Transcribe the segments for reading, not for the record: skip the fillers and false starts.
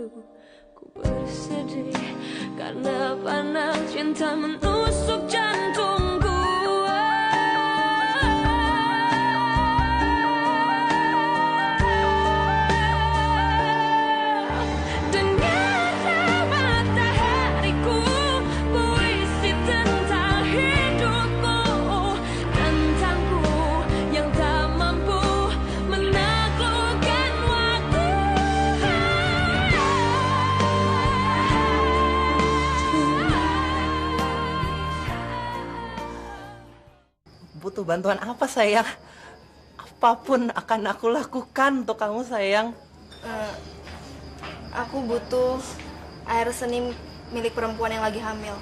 Ku bersedih karena panas cinta menusuk jantungku. Butuh bantuan apa sayang? Apapun akan aku lakukan untuk kamu sayang. Aku butuh air seni milik perempuan yang lagi hamil.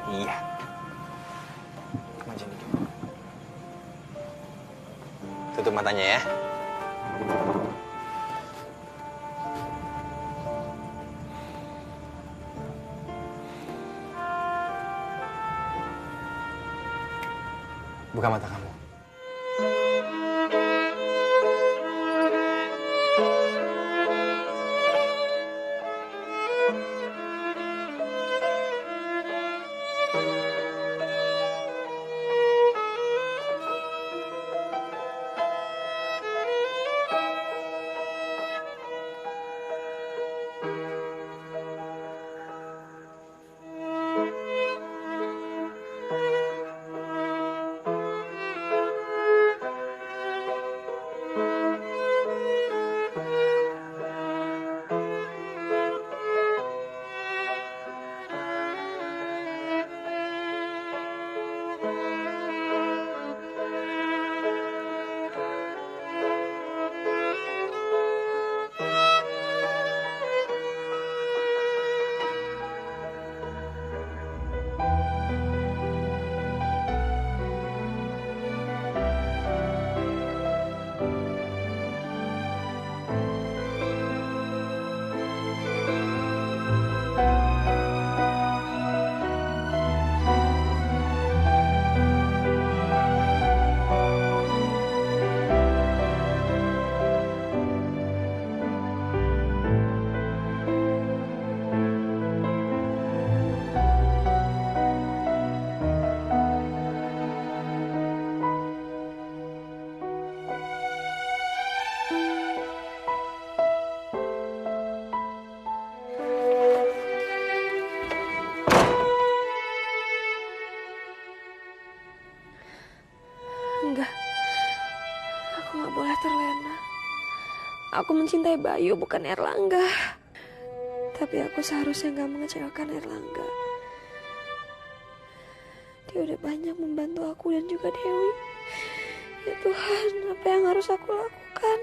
Iya. Maju dikit. Tutup matanya ya. Buka mata kamu. Enggak, aku nggak boleh terlena. Aku mencintai Bayu bukan Erlangga. Tapi aku seharusnya nggak mengecewakan Erlangga. Dia udah banyak membantu aku dan juga Dewi. Ya Tuhan, apa yang harus aku lakukan?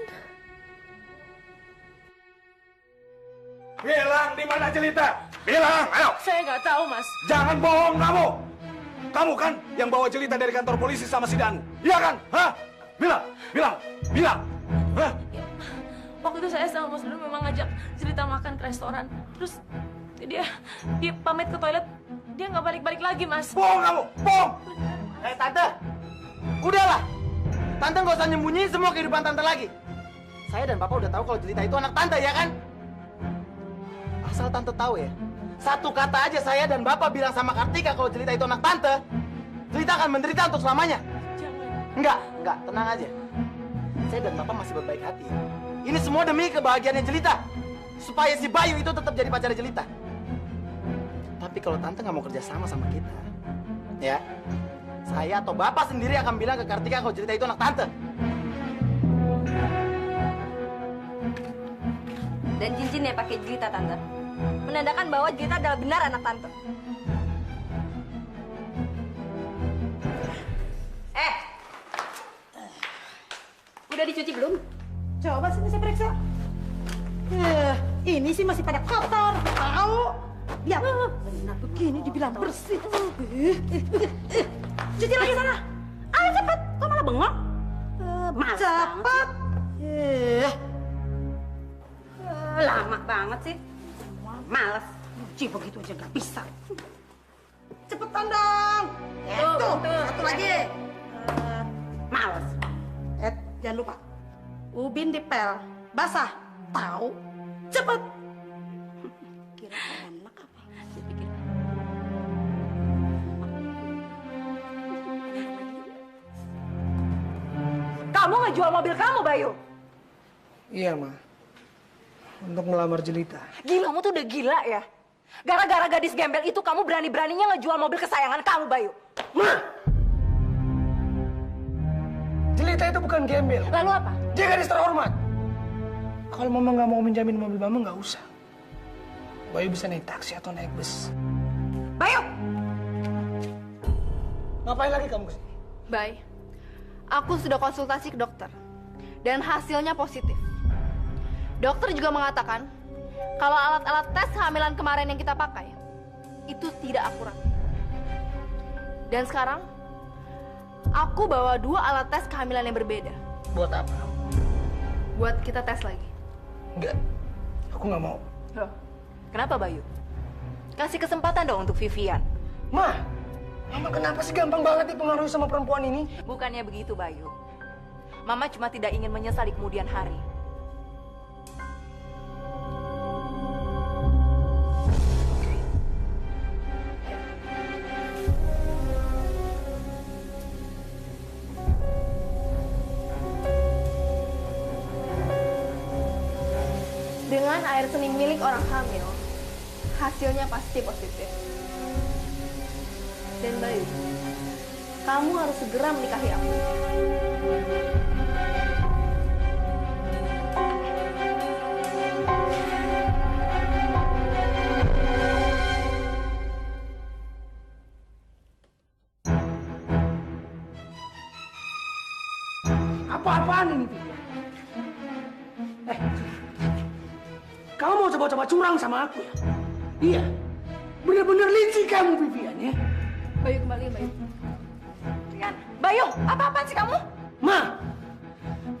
Bilang di mana Jelita? Bilang, ayo. Saya nggak tahu, Mas. Jangan bohong kamu. Kamu kan yang bawa Jelita dari kantor polisi sama si Danu. Iya kan? Hah? Bilang. Hah? Waktu itu saya sama Mas Danu memang ngajak Jelita makan ke restoran. Terus dia pamit ke toilet. Dia nggak balik-balik lagi, Mas. Bohong kamu, bohong. Tante, udahlah. Tante nggak usah nyembunyiin semua kehidupan Tante lagi. Saya dan Papa udah tahu kalau Jelita itu anak Tante, ya kan? Asal Tante tahu ya, satu kata aja saya dan Bapak bilang sama Kartika kalau Jelita itu anak Tante, Jelita akan menderita untuk selamanya. Jangan. Enggak, tenang aja. Saya dan Bapak masih berbaik hati. Ini semua demi kebahagiaannya Jelita. Supaya si Bayu itu tetap jadi pacarnya Jelita. Tapi kalau Tante nggak mau kerja sama kita, ya, saya atau Bapak sendiri akan bilang ke Kartika kalau Jelita itu anak Tante. Dan cincinnya pakai Jelita, Tante. Menandakan bahwa Jelita adalah benar anak Tante. Udah dicuci belum? Coba sini saya periksa. Ini sih masih pada kotor, tahu? Ya, benar begini dibilang bersih. Cuci lagi sana. Ayo cepet, kok malah bengong? Males Cepet. Lama banget sih. Males. Cuci begitu aja nggak bisa. Cepetan dong. Itu, satu lagi. Jangan lupa. Ubin dipel. Basah. Tahu? Cepet. Kira enak apa? Kamu ngejual mobil kamu, Bayu. Iya, Ma. Untuk melamar Jelita. Kamu tuh udah gila ya. Gara-gara gadis gembel itu kamu berani-beraninya ngejual mobil kesayangan kamu, Bayu. Ma! Jelita itu bukan gembel. Lalu apa? Dia gadis terhormat. Kalau Mama nggak mau menjamin mobil Mama, nggak usah. Bayu bisa naik taksi atau naik bus. Bayu! Ngapain lagi kamu kesini? Bay, aku sudah konsultasi ke dokter dan hasilnya positif. Dokter juga mengatakan kalau alat-alat tes kehamilan kemarin yang kita pakai itu tidak akurat. Dan sekarang aku bawa 2 alat tes kehamilan yang berbeda. Buat apa? Buat kita tes lagi. Enggak. Aku nggak mau. Loh, kenapa Bayu? Kasih kesempatan dong untuk Vivian. Ma! Mama kenapa sih gampang banget dipengaruhi sama perempuan ini? Bukannya begitu, Bayu. Mama cuma tidak ingin menyesal di kemudian hari. Dengan air seni milik orang hamil, hasilnya pasti positif. Dan Bayu, kamu harus segera menikahi aku. Apa-apaan ini, Vivian? Kamu mau coba-coba curang sama aku ya? Iya. Bener-bener licik kamu, Vivian, ya? Bayu, kembali, Bayu. Bayu, apa-apaan sih kamu? Ma,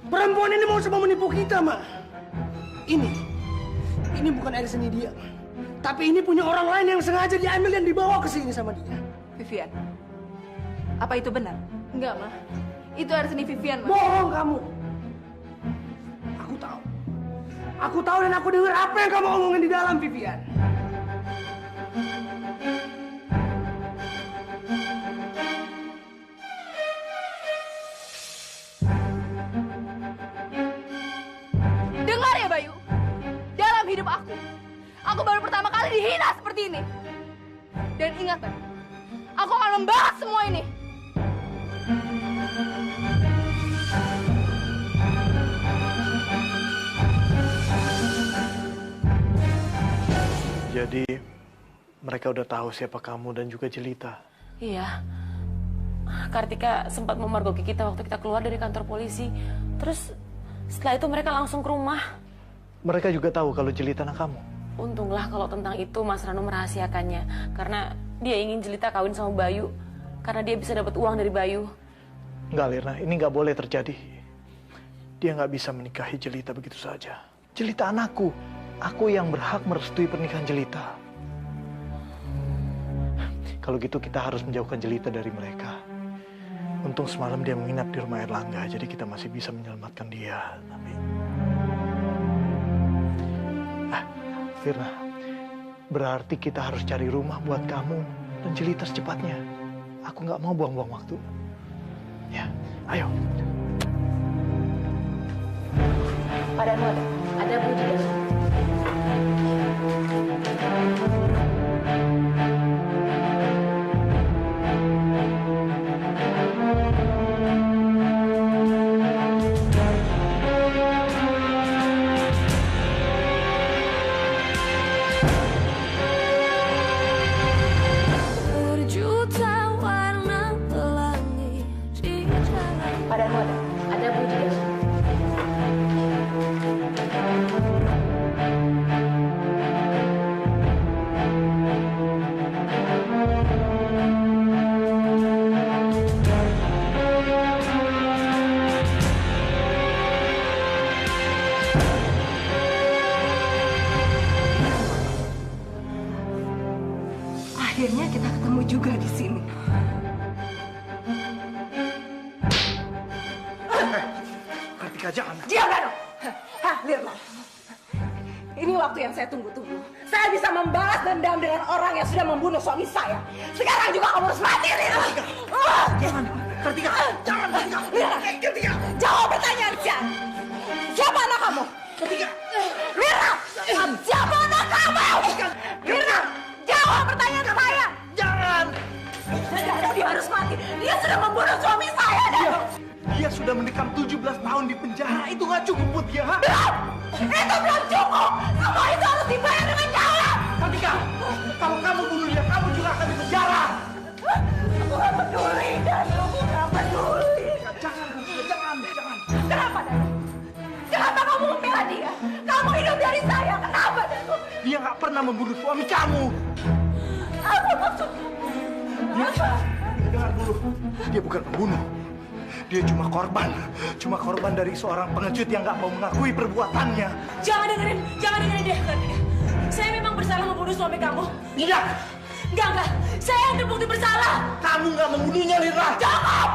perempuan ini mau coba menipu kita, Ma. Ini bukan air seni dia, Ma. Tapi ini punya orang lain yang sengaja diambil dan dibawa ke sini sama dia. Vivian, apa itu benar? Enggak, Ma. Itu air seni Vivian, Ma. Bohong kamu. Aku tahu. Aku tahu dan aku dengar apa yang kamu omongin di dalam, Vivian. Dengar ya, Bayu. Dalam hidup aku baru pertama kali dihina seperti ini. Dan ingat, Bayu, aku akan membahas semua ini. Jadi, mereka udah tahu siapa kamu dan juga Jelita. Iya. Kartika sempat memergoki kita waktu kita keluar dari kantor polisi. Terus setelah itu mereka langsung ke rumah. Mereka juga tahu kalau Jelita anak kamu. Untunglah kalau tentang itu Mas Rano merahasiakannya. Karena dia ingin Jelita kawin sama Bayu. Karena dia bisa dapat uang dari Bayu. Enggak, Lirna, ini nggak boleh terjadi. Dia nggak bisa menikahi Jelita begitu saja. Jelita anakku. Aku yang berhak merestui pernikahan Jelita. Kalau gitu kita harus menjauhkan Jelita dari mereka. Untung semalam dia menginap di rumah Erlangga, jadi kita masih bisa menyelamatkan dia. Tapi... Firna, berarti kita harus cari rumah buat kamu dan Jelita secepatnya. Aku nggak mau buang-buang waktu. Ya, ayo. Pak Danu ada Bu di dalam. Pak Danu ada Bu di dalam. Akhirnya kita ketemu juga di sini. Lirna. Ini waktu yang saya tunggu-tunggu. Saya bisa membalas dendam dengan orang yang sudah membunuh suami saya. Sekarang juga kamu harus mati, Lirna. Jangan, Kartika. Jangan, Kartika. Lirna, Kartika. jawab pertanyaan saya. Siapa anak kamu? Kartika. Lirna, siapa anak kamu? Lirna, jawab pertanyaan saya. Jangan. Danu, dia harus mati. Dia sudah membunuh suami saya, Danu. Dia sudah mendekam 17 tahun di penjara. Itu nggak cukup buat dia, ha? Belum! Itu belum cukup! Semua itu harus dibayar dengan nyawa! Kartika, kalau kamu bunuh dia, kamu juga akan dipenjara. Aku gak peduli, Danu. Aku gak peduli. Jangan. Kenapa, Danu? Kenapa kamu membela dia? Kamu hidup dari saya. Kenapa, Danu? Dia nggak pernah membunuh suami kamu. Apa maksud kamu? Apa? Dengar dulu, dia bukan pembunuh. Dia cuma korban dari seorang pengecut yang nggak mau mengakui perbuatannya. Jangan dengerin dia, Kartika. Saya memang bersalah membunuh suami kamu. Tidak, Enggak. Saya yang terbukti bersalah. kamu nggak membunuhnya, Lirna. Cukup!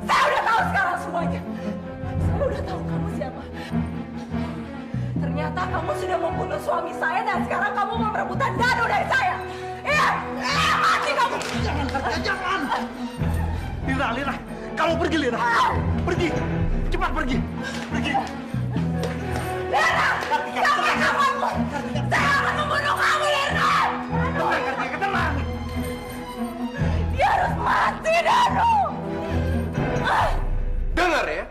Saya udah tahu sekarang semuanya. Saya udah tahu kamu siapa. Ternyata kamu sudah membunuh suami saya dan sekarang kamu mau merebutkan Danu dari saya. Iya, mati kamu. Jangan, Kartika, jangan. Lirna, kamu pergi, Lirna. Pergi, cepat pergi. Lirna, sampai kapanpun saya akan membunuh kamu, Lirna. Kartika, tenang. Dia harus mati, Danu. Dengar ya.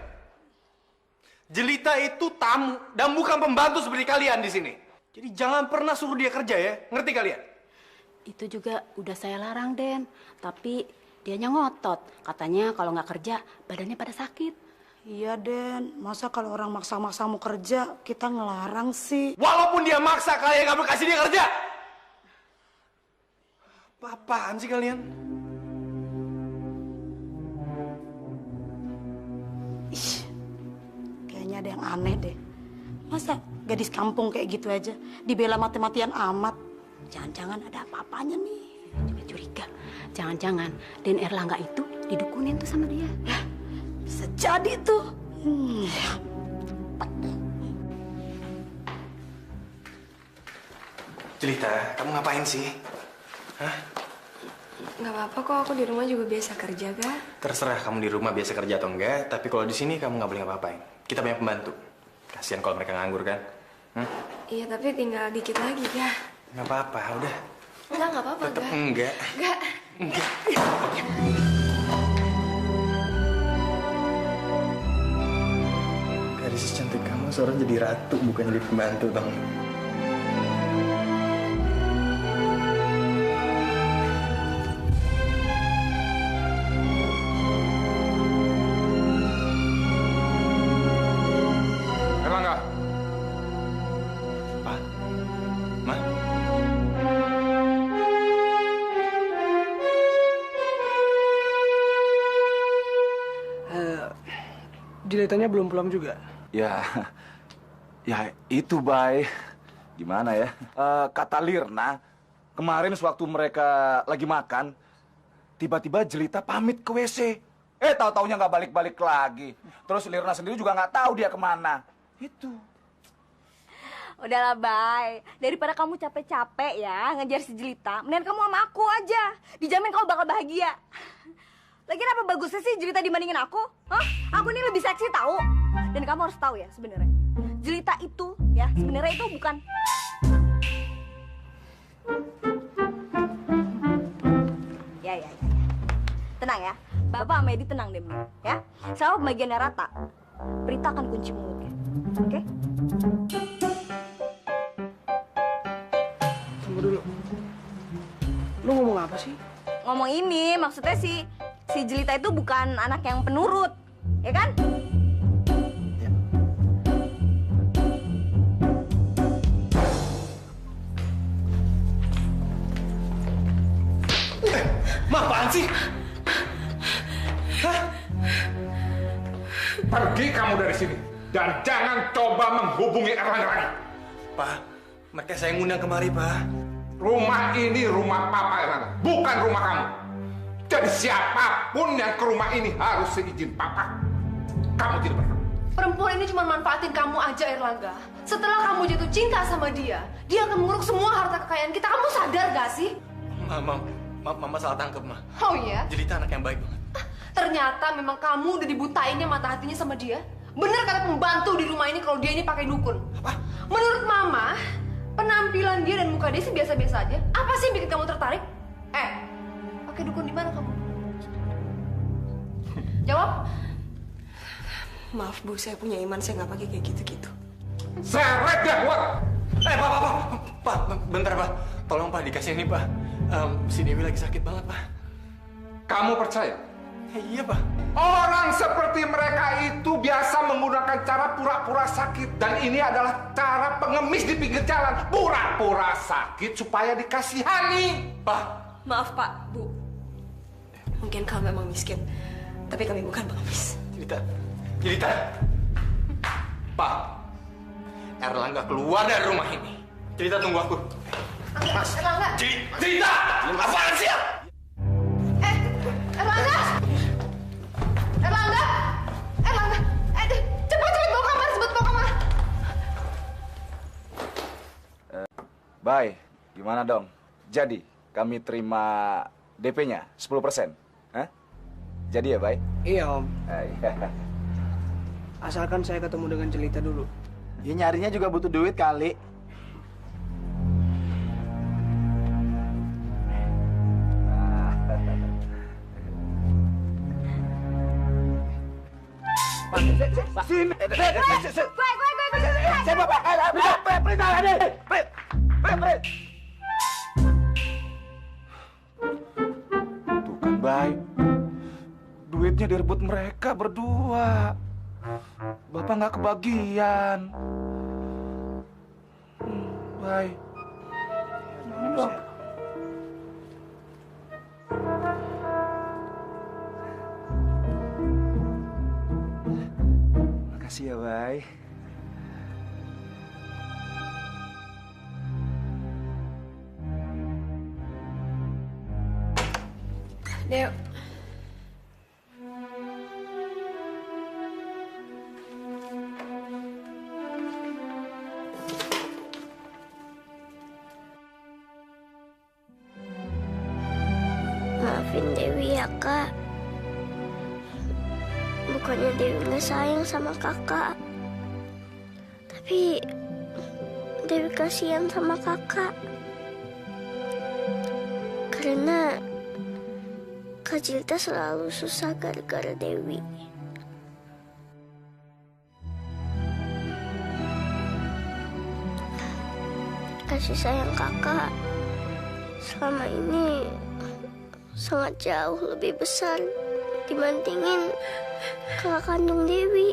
Jelita itu tamu dan bukan pembantu seperti kalian di sini. Jadi jangan pernah suruh dia kerja ya. Ngerti kalian? Itu juga udah saya larang, Den. Tapi dianya ngotot. Katanya kalau nggak kerja, badannya pada sakit. Iya, Den. Masa kalau orang maksa-maksa mau kerja, kita ngelarang sih? Walaupun dia maksa, kalian nggak boleh kasih dia kerja. Apa-apaan sih kalian? Ih, kayaknya ada yang aneh deh. Masa gadis kampung kayak gitu aja dibela mati-matian amat? Jangan-jangan ada apa-apanya nih. Juga curiga. Jangan-jangan Den Erlangga itu didukunin tuh sama dia. Hah, bisa jadi tuh. Jelita, kamu ngapain sih? Hah? Nggak apa-apa kok, aku di rumah juga biasa kerja, Ga. Terserah kamu di rumah biasa kerja atau enggak, tapi kalau di sini kamu nggak boleh ngapa-ngapain. Kita banyak pembantu. Kasihan kalau mereka nganggur kan? Iya, tapi tinggal dikit lagi, Ga. Nggak apa-apa, udah. Nggak apa-apa, Tetep Ga. enggak. Nggak. Gadis cantik kamu seorang jadi ratu, bukan jadi pembantu, Bang. Erlangga, Pa? Ma? Jelitanya belum pulang juga. ya itu Bay. Gimana ya? Kata Lirna, kemarin sewaktu mereka lagi makan, tiba-tiba Jelita pamit ke WC. Tahu-taunya nggak balik-balik lagi. Terus Lirna sendiri juga nggak tahu dia kemana. Itu. Udahlah, Bay. Daripada kamu capek-capek ya ngejar si Jelita, mendingan kamu sama aku aja. Dijamin kamu bakal bahagia. Lagian apa bagusnya sih Jelita dibandingin aku? Hah? Aku ini lebih seksi tahu. Dan kamu harus tahu ya sebenarnya. Jelita itu ya sebenarnya itu bukan. Ya. Tenang ya. Bapak sama Edi tenang deh, ya. Selama pembagiannya rata, Prita akan kunci mulutnya. Oke? Tunggu dulu. Lu ngomong apa sih? Ngomong ini maksudnya si Jelita itu bukan anak yang penurut, ya kan? Ma, apaan sih? Hah? Pergi kamu dari sini. Dan jangan coba menghubungi Erlangga lagi. Pa, mereka saya ngundang kemari, Pa. Rumah ini rumah Papa Erlangga, bukan rumah kamu. Jadi siapapun yang ke rumah ini harus seizin Papa. Kamu tidak berhak. Perempuan ini cuma manfaatin kamu aja, Erlangga. Setelah kamu jatuh cinta sama dia akan menguruk semua harta kekayaan kita. Kamu sadar gak sih? Mama salah tangkep, Ma. Oh iya? Jelita anak yang baik banget. Ternyata memang kamu udah dibutainnya mata hatinya sama dia. Bener kata pembantu di rumah ini kalau dia ini pakai dukun. Apa? Menurut Mama, penampilan dia dan muka dia sih biasa-biasa aja. Apa sih yang bikin kamu tertarik? Pakai dukun di mana kamu? Jawab. Maaf Bu, saya punya iman, saya nggak pakai kayak gitu-gitu. Seret ya, Wak! Pak, bentar Pak. Tolong Pak dikasih ini Pak. Si Dewi lagi sakit banget Pak. Kamu percaya? Iya Pak. Orang seperti mereka itu biasa menggunakan cara pura-pura sakit. Dan ini adalah cara pengemis di pinggir jalan. Pura-pura sakit supaya dikasihani. Pak. Maaf Pak, Bu. Mungkin kamu memang miskin, tapi kami bukan pengemis. Jelita. Pak. Erlangga keluar dari rumah ini. Jelita tunggu aku. Erlangga. Jelita! Apaan sih? Erlangga! Erlangga! Erlangga! Cepat bawa kamar, Bay, gimana dong? Jadi, kami terima DP-nya 10%. Hah? Jadi ya, Bay? Iya, Om. Iya. Asalkan saya ketemu dengan Jelita dulu. Ya nyarinya juga butuh duit kali. Sini. Tuh kan, Bay. Duitnya direbut mereka berdua. Bapak nggak kebagian. Bay. Makasih ya, Bay. Dew. Maafin Dewi ya, Kak. Bukannya Dewi nggak sayang sama kakak, tapi Dewi kasihan sama kakak. Karena Kak Jelita selalu susah gara-gara Dewi. Kasih sayang kakak selama ini sangat jauh lebih besar dibandingin kakak kandung Dewi.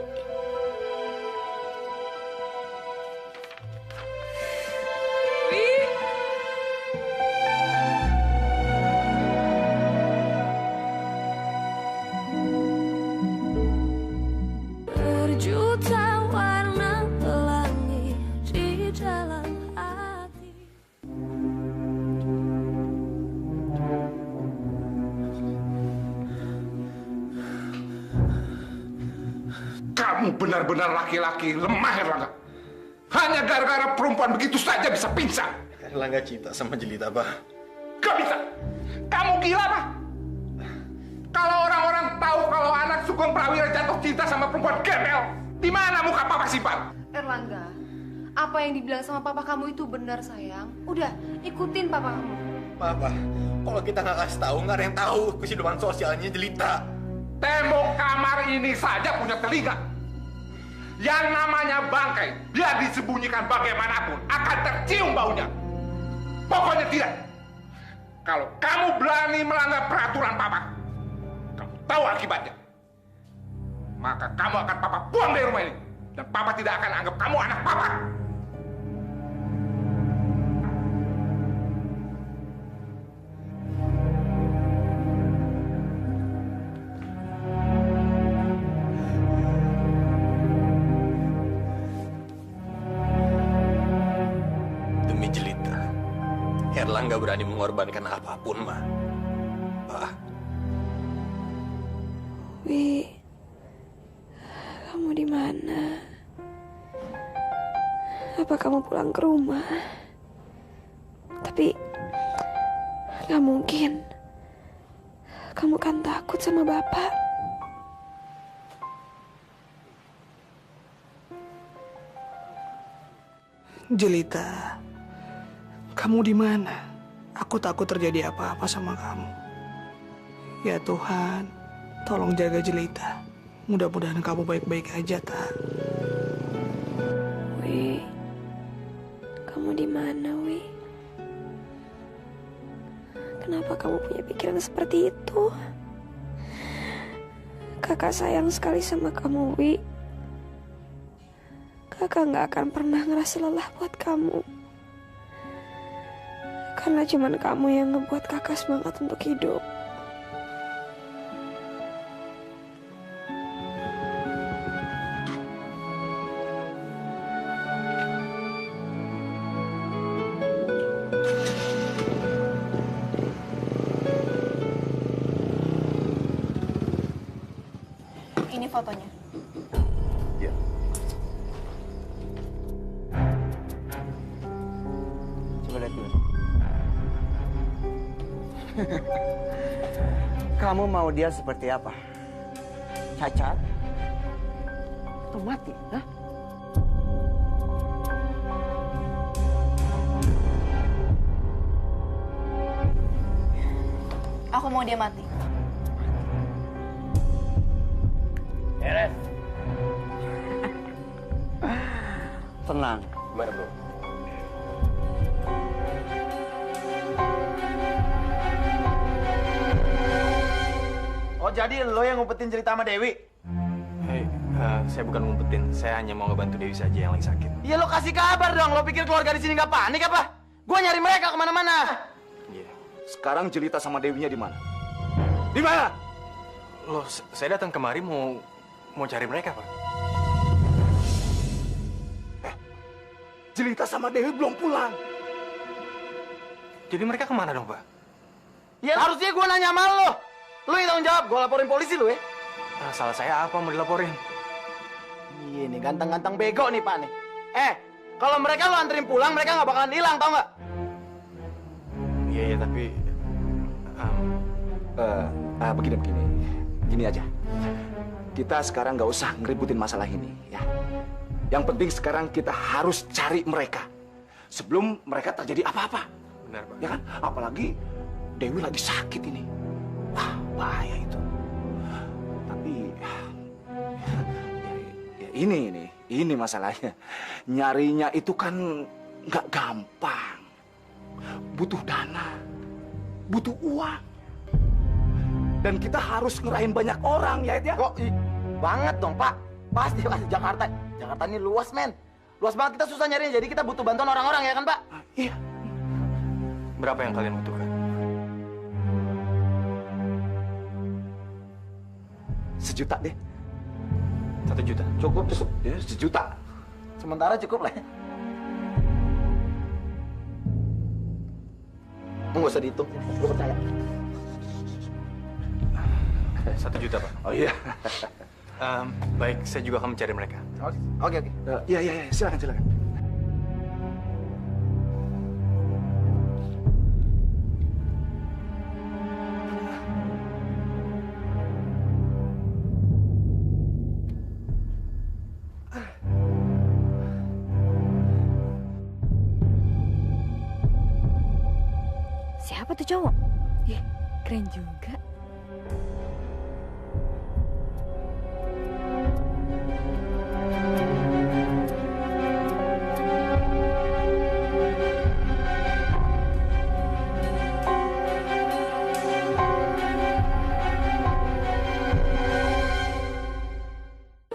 Berjuta warna pelangi di dalam hati. Kamu benar-benar laki-laki lemah, Erlangga. Hanya gara-gara perempuan begitu saja bisa pingsan. Erlangga cinta sama Jelita, Pak. Gak bisa. Kamu gila, Pak. Kalau orang-orang tahu kalau anak Sugeng Prawira jatuh cinta sama perempuan gembel, di mana muka papa simpan? Erlangga, apa yang dibilang sama papa kamu itu benar, sayang. Udah, ikutin papa kamu. Papa, kalau kita nggak kasih tahu, nggak ada yang tahu kehidupan sosialnya Jelita. Tembok kamar ini saja punya telinga. Yang namanya bangkai, biar disembunyikan bagaimanapun, akan tercium baunya. Pokoknya tidak. Kalau kamu berani melanggar peraturan papa, kamu tahu akibatnya. Maka kamu akan papa buang dari rumah ini. Dan papa tidak akan anggap kamu anak papa. Demi Jelita, Erlangga berani mengorbankan apapun, Ma. Pak. Wi, kamu di mana? Apa kamu pulang ke rumah? Tapi gak mungkin. Kamu kan takut sama bapak. Jelita, kamu di mana? Aku takut terjadi apa-apa sama kamu. Ya Tuhan, tolong jaga Jelita. Mudah-mudahan kamu baik-baik aja, Tak. Wi, kamu di mana, Wi? Kenapa kamu punya pikiran seperti itu? Kakak sayang sekali sama kamu, Wi. Kakak gak akan pernah ngerasa lelah buat kamu. Karena cuman kamu yang ngebuat kakak semangat untuk hidup. Ini fotonya. Iya. Coba lihat dulu. Kamu mau dia seperti apa? Cacat? Atau mati? Hah? Aku mau dia mati. Beres. Tenang. Gimana, bro? Oh, jadi lo yang ngumpetin cerita sama Dewi? Hei, saya bukan ngumpetin. Saya hanya mau ngebantu Dewi saja yang lagi sakit. Iya, lo kasih kabar dong. Lo pikir keluarga di sini nggak panik apa? Gua nyari mereka kemana-mana. Sekarang Jelita sama Dewinya di mana? Di mana? Loh, saya datang kemari mau cari mereka, Pak. Jelita sama Dewi belum pulang. Jadi mereka kemana dong, Pak? Ya harusnya gua nanya sama lo. Lo yang tanggung jawab. Gua laporin polisi lo ya. Salah saya apa mau dilaporin? Iya nih, ganteng-ganteng bego nih, Pak nih. Kalau mereka lo anterin pulang, mereka nggak bakalan hilang, tau nggak? Iya, tapi... Begini. Gini aja. Kita sekarang nggak usah ngeributin masalah ini, ya. Yang penting sekarang kita harus cari mereka. Sebelum mereka terjadi apa-apa. Benar, Pak. Ya kan? Apalagi Dewi lagi sakit ini. Wah, bahaya itu. Tapi... ya ini masalahnya. Nyarinya itu kan nggak gampang. Butuh dana. Butuh uang. Dan kita harus ngerahin banyak orang, ya, ya? Kok banget dong, Pak. Pasti Jakarta. Jakarta ini luas, men. Luas banget, kita susah nyarinya. Jadi kita butuh bantuan orang-orang, ya kan, Pak? Iya. Berapa yang kalian butuhkan? 1 juta deh. 1 juta? Cukup. Ya, 1 juta. Sementara cukup lah ya. Nggak usah dihitung, gue percaya. 1 juta, Pak. Oh iya. Baik, saya juga akan mencari mereka. Oke. Iya, silakan. Siapa tuh cowok? Ih, keren juga.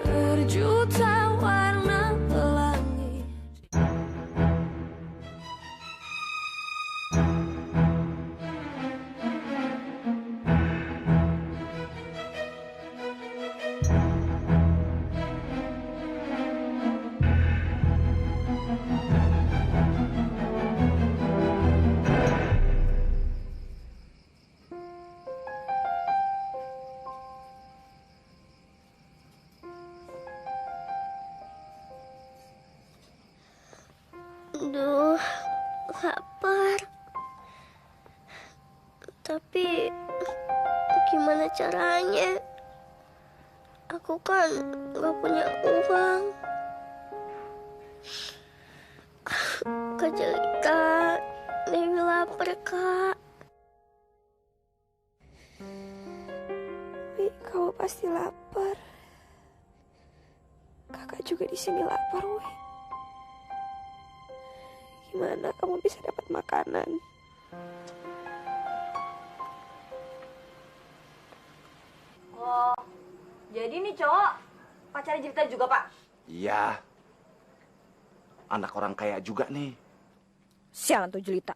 Berjuta warna pelangi. Duh, lapar. Tapi gimana caranya? Aku kan gak punya uang. Kak Jelita, Dewi lapar, Kak. Wi, kamu pasti lapar. Kakak juga di sini lapar, Wi. Gimana kamu bisa dapat makanan? Oh, jadi nih cowok pacar Jelita juga, Pak? Iya. Anak orang kaya juga nih. Sialan tuh Jelita.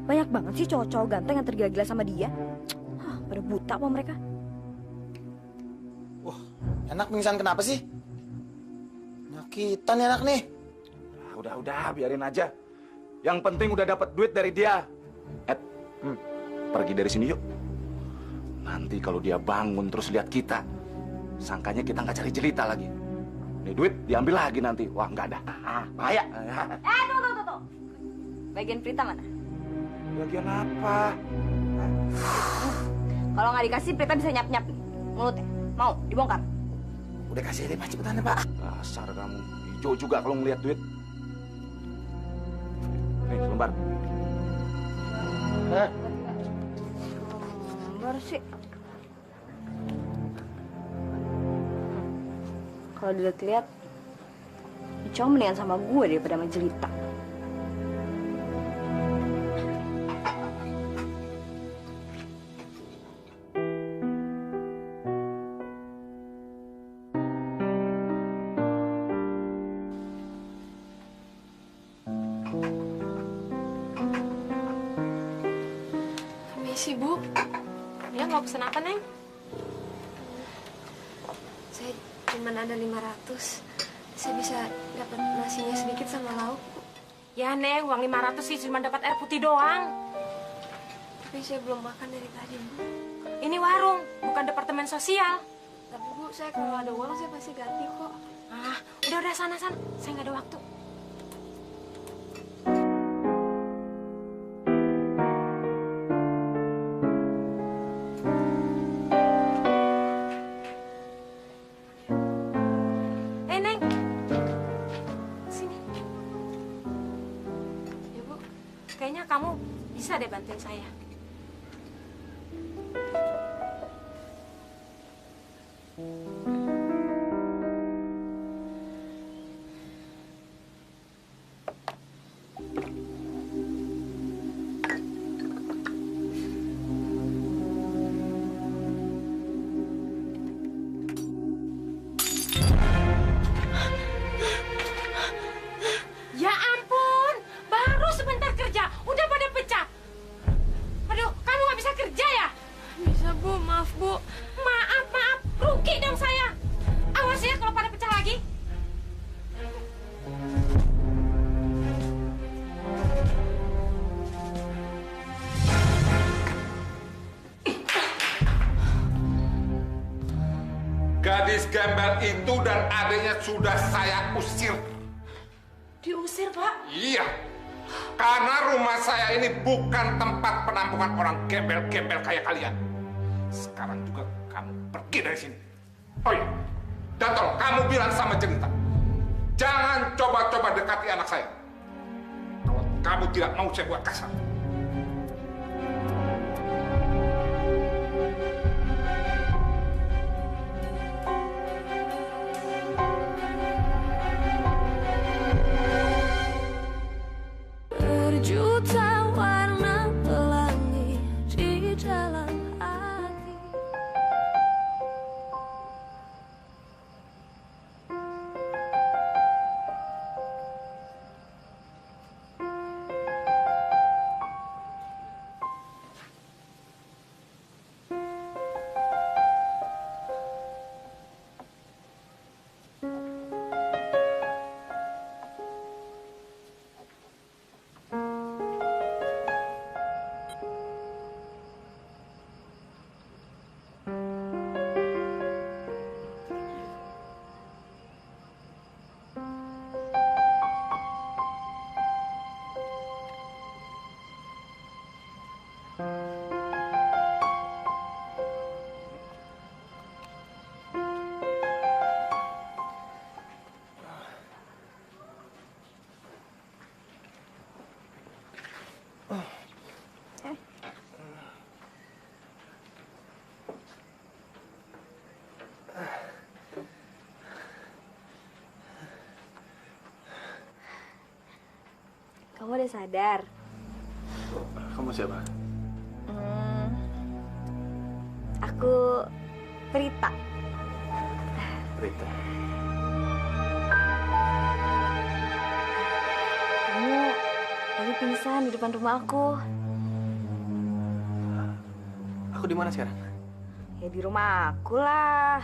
Banyak banget sih cowok-cowok ganteng yang tergila-gila sama dia. Hah, pada buta apa mereka? Enak pingsan kenapa sih? Nyakitan ya anak nih. Udah, biarin aja. Yang penting udah dapat duit dari dia. Pergi dari sini yuk. Nanti kalau dia bangun terus lihat kita, sangkanya kita nggak cari Jelita lagi. Nih duit diambil lagi nanti. Wah, nggak ada. Bahaya. Tuh. Bagian Prita mana? Bagian apa? Kalau nggak dikasih, Prita bisa nyap-nyap nih. Mulutnya. Mau dibongkar? Udah kasih deh, Pak, cepetan deh, Pak. Dasar kamu. Hijau juga kalau ngeliat duit. Nih, selembar. Lembar sih. Kalau dilihat-lihat, cowok mendingan sama gue daripada sama Jelita. Permisi, Bu. Ya, mau pesen apa, Neng? Saya cuma ada 500. Saya bisa dapat nasinya sedikit sama lauk. Ya, Neng, uang 500 sih cuma dapat air putih doang. Tapi saya belum makan dari tadi, Bu. Ini warung, bukan departemen sosial. Tapi Bu, saya kalau ada uang saya pasti ganti kok. Ah, udah sana. Saya nggak ada waktu. Neng. Sini. Ya, Bu. Kayaknya kamu bisa deh bantuin saya. Ya ampun, baru sebentar kerja, udah pada pecah. Aduh, kamu nggak bisa kerja ya? Bisa, Bu. Maaf, Bu. Maaf, rugi dong saya. Awas ya kalau pada pecah lagi. Gadis gembel itu dan adiknya sudah saya usir. Diusir, Pak? Iya. Karena rumah saya ini bukan tempat penampungan orang gembel-gembel kayak kalian. Sekarang juga kamu pergi dari sini. Oh iya. Dan tolong kamu bilang sama Jelita. Jangan coba-coba dekati anak saya. Kalau kamu tidak mau saya buat kasar. Berjuta warna pelangi di dalam hati. Kamu udah sadar? Kamu siapa? Aku Prita. Rita. Kamu tadi pingsan di depan rumah aku. Aku di mana sekarang? Ya di rumah aku lah.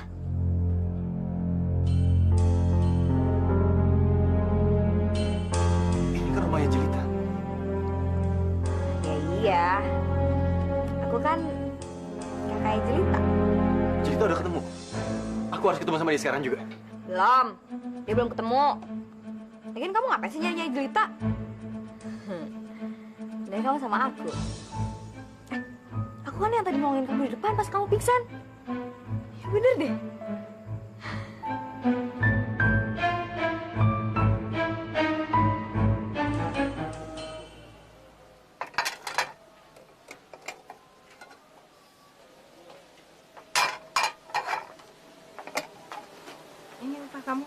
Ini kan rumahnya Jelita. Ya iya. Aku kan kakak Jelita. Jelita udah ketemu. Aku harus ketemu sama dia sekarang juga. Belum. Dia belum ketemu. Lagian kamu ngapain sih nyari-nyari Jelita? Dan kamu sama aku. Aku kan yang tadi nolongin kamu di depan pas kamu pingsan. Ya bener deh. Ini upah kamu.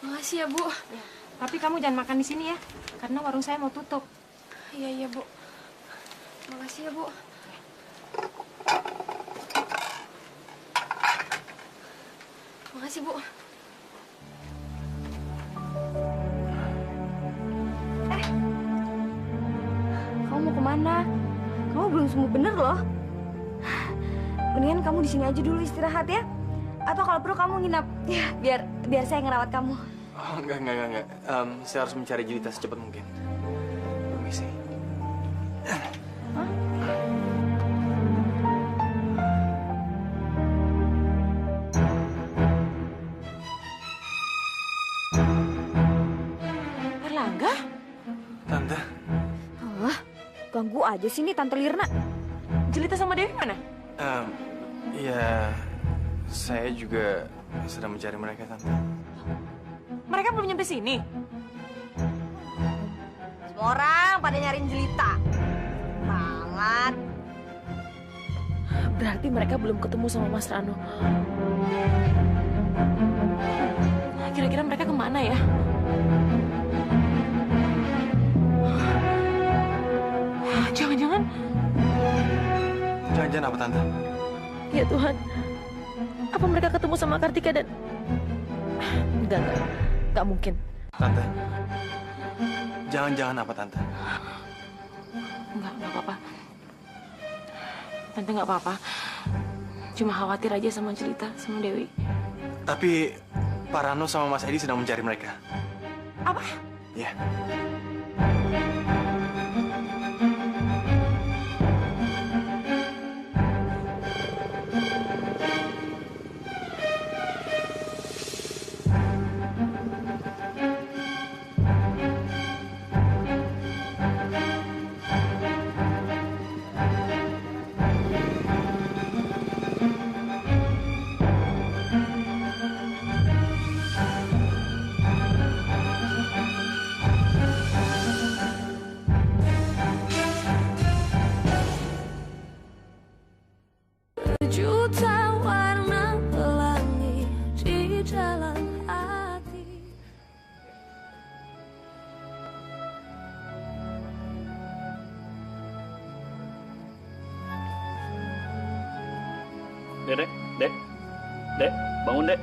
Makasih ya, Bu. Tapi kamu jangan makan di sini ya, karena warung saya mau tutup. Iya, iya, Bu. Makasih ya, Bu. Makasih, Bu. Kamu mau kemana? Kamu belum sembuh bener loh. Mendingan kamu di sini aja dulu istirahat ya. Atau kalau perlu kamu nginap, ya biar saya ngerawat kamu. Oh, enggak. Saya harus mencari Jelita secepat mungkin. Permisi. Erlangga? Tante. Wah, ganggu aja sih nih Tante Lirna. Jelita sama Dewi mana? Ya, saya juga sedang mencari mereka, Tante. Mereka belum nyampe sini. Semua orang pada nyariin Jelita. Banget. Berarti mereka belum ketemu sama Mas Rano. Kira-kira mereka kemana ya? Jangan-jangan... Jangan-jangan apa, Tante? Ya Tuhan, apa mereka ketemu sama Kartika dan... Enggak mungkin. Tante. Jangan-jangan apa, Tante? Enggak apa-apa. Tante nggak apa-apa. Cuma khawatir aja sama Jelita, sama Dewi. Tapi Pak Rano sama Mas Edi sedang mencari mereka. Apa? Ya. Juta warna pelangi di dalam hati. Dek, bangun dek.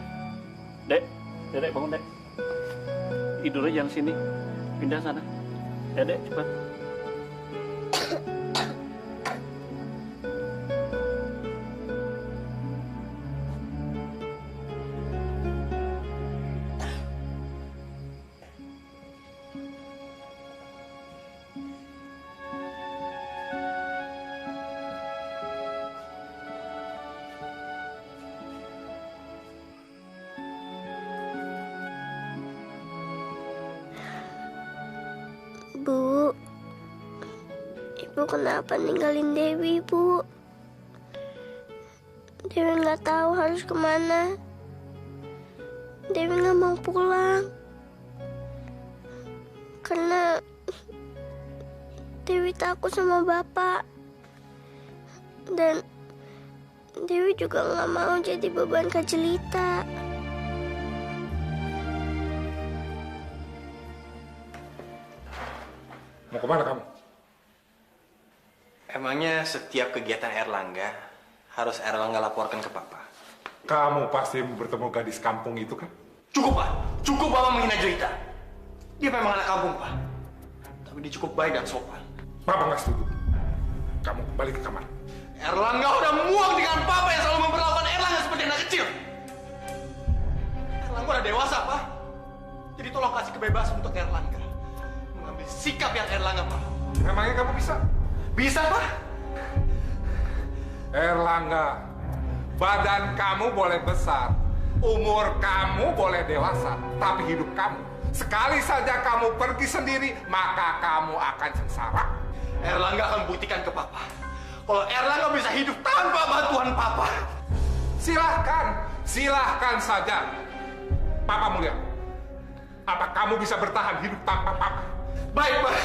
Dek, bangun dek. Tidurnya jangan sini, pindah sana. Dek, cepat. Bu, Ibu kenapa ninggalin Dewi, Bu? Dewi nggak tahu harus kemana. Dewi nggak mau pulang. Karena Dewi takut sama Bapak. Dan Dewi juga nggak mau jadi beban Kak Jelita. Mau kemana kamu? Emangnya setiap kegiatan Erlangga harus Erlangga laporkan ke Papa? Kamu pasti bertemu gadis kampung itu kan? Cukup, Pak. Cukup Bapak menghina Jelita. Dia memang anak kampung, Pak. Tapi dia cukup baik dan sopan. Papa nggak setuju. Kamu kembali ke kamar. Erlangga udah muak dengan Papa yang selalu memperlakukan Erlangga seperti anak kecil. Erlangga udah dewasa, Pak. Jadi tolong kasih kebebasan untuk Erlangga mengambil sikap yang Erlangga mau. Memangnya kamu bisa? Bisa, Pak. Erlangga, badan kamu boleh besar, umur kamu boleh dewasa, tapi hidup kamu, sekali saja kamu pergi sendiri, maka kamu akan sengsara. Erlangga akan buktikan ke Papa kalau Erlangga bisa hidup tanpa bantuan Papa. Silahkan saja. Papa mau lihat, apa kamu bisa bertahan hidup tanpa Papa? Baik, Pak.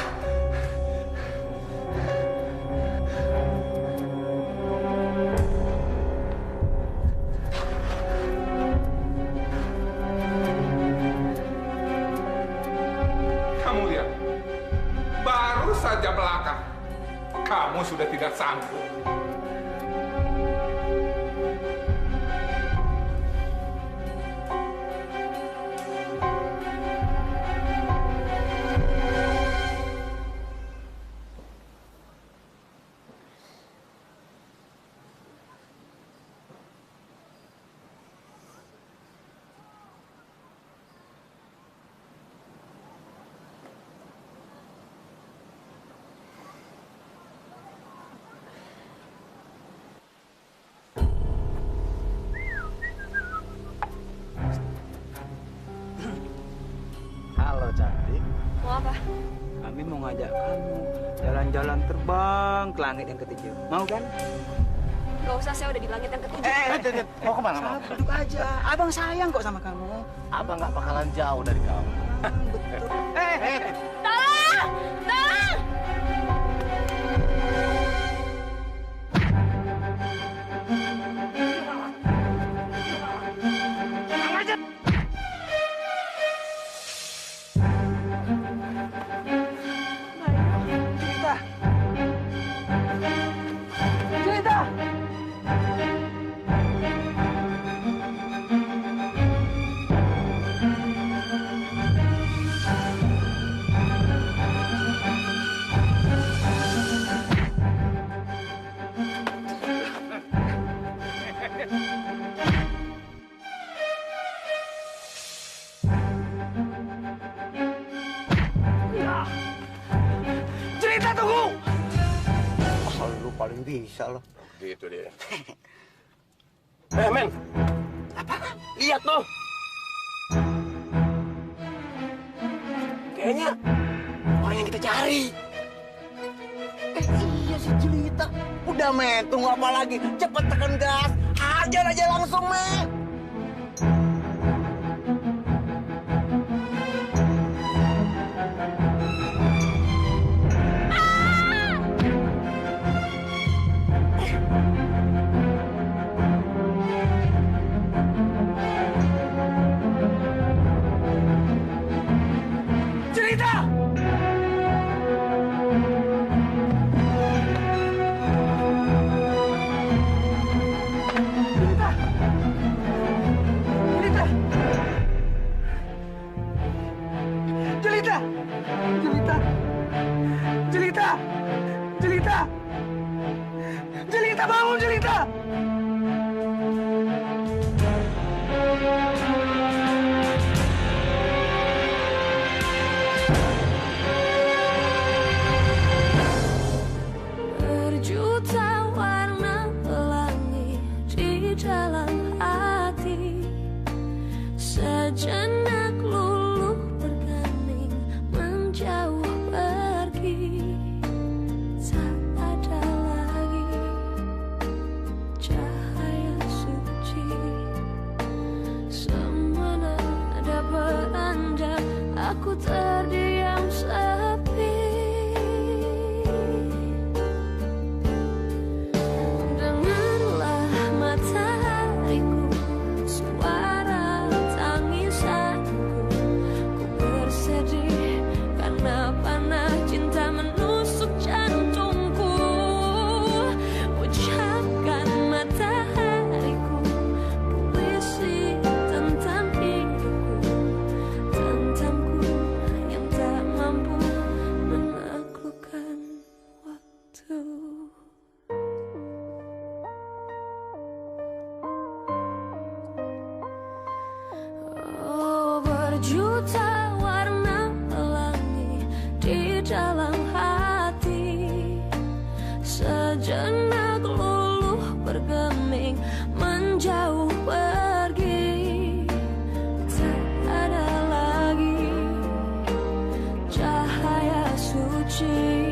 Kamu lihat, baru saja melangkah, kamu sudah tidak sanggup. Halo cantik. Mau apa? Kami mau ngajak kamu jalan-jalan terbang ke langit yang ketujuh. Mau kan? Gak usah, saya udah di langit yang ketujuh. Mau kemana? Duduk aja. Abang sayang kok sama kamu. Abang nggak bakalan jauh dari kamu. Betul. Tolong! Tolong! Jelita tunggu. Oh, lu paling bisa loh. Gitu dia. Men. Apa? Lihat tuh. Kayaknya orang yang kita cari. Iya si Jelita. Udah men, tunggu apa lagi? Cepet tekan gas. Hajar aja langsung men. Jelita bangun, Jelita! Berjuta warna pelangi di dalam hati, sejenak luluh bergeming menjauh pergi. Tak Aku terdiam sepi. Dengarlah matahariku, suara tangisanku. Ku bersedih karena panah cinta menusuk jantungku. Ucapkan matahariku, puisi tentang hidupku, tentangku yang tak mampu menaklukkan waktu. Oh, berjuta warna pelangi di dalam hati. Sejenak luluh bergeming, menjauh pergi. Tak ada lagi cahaya suci.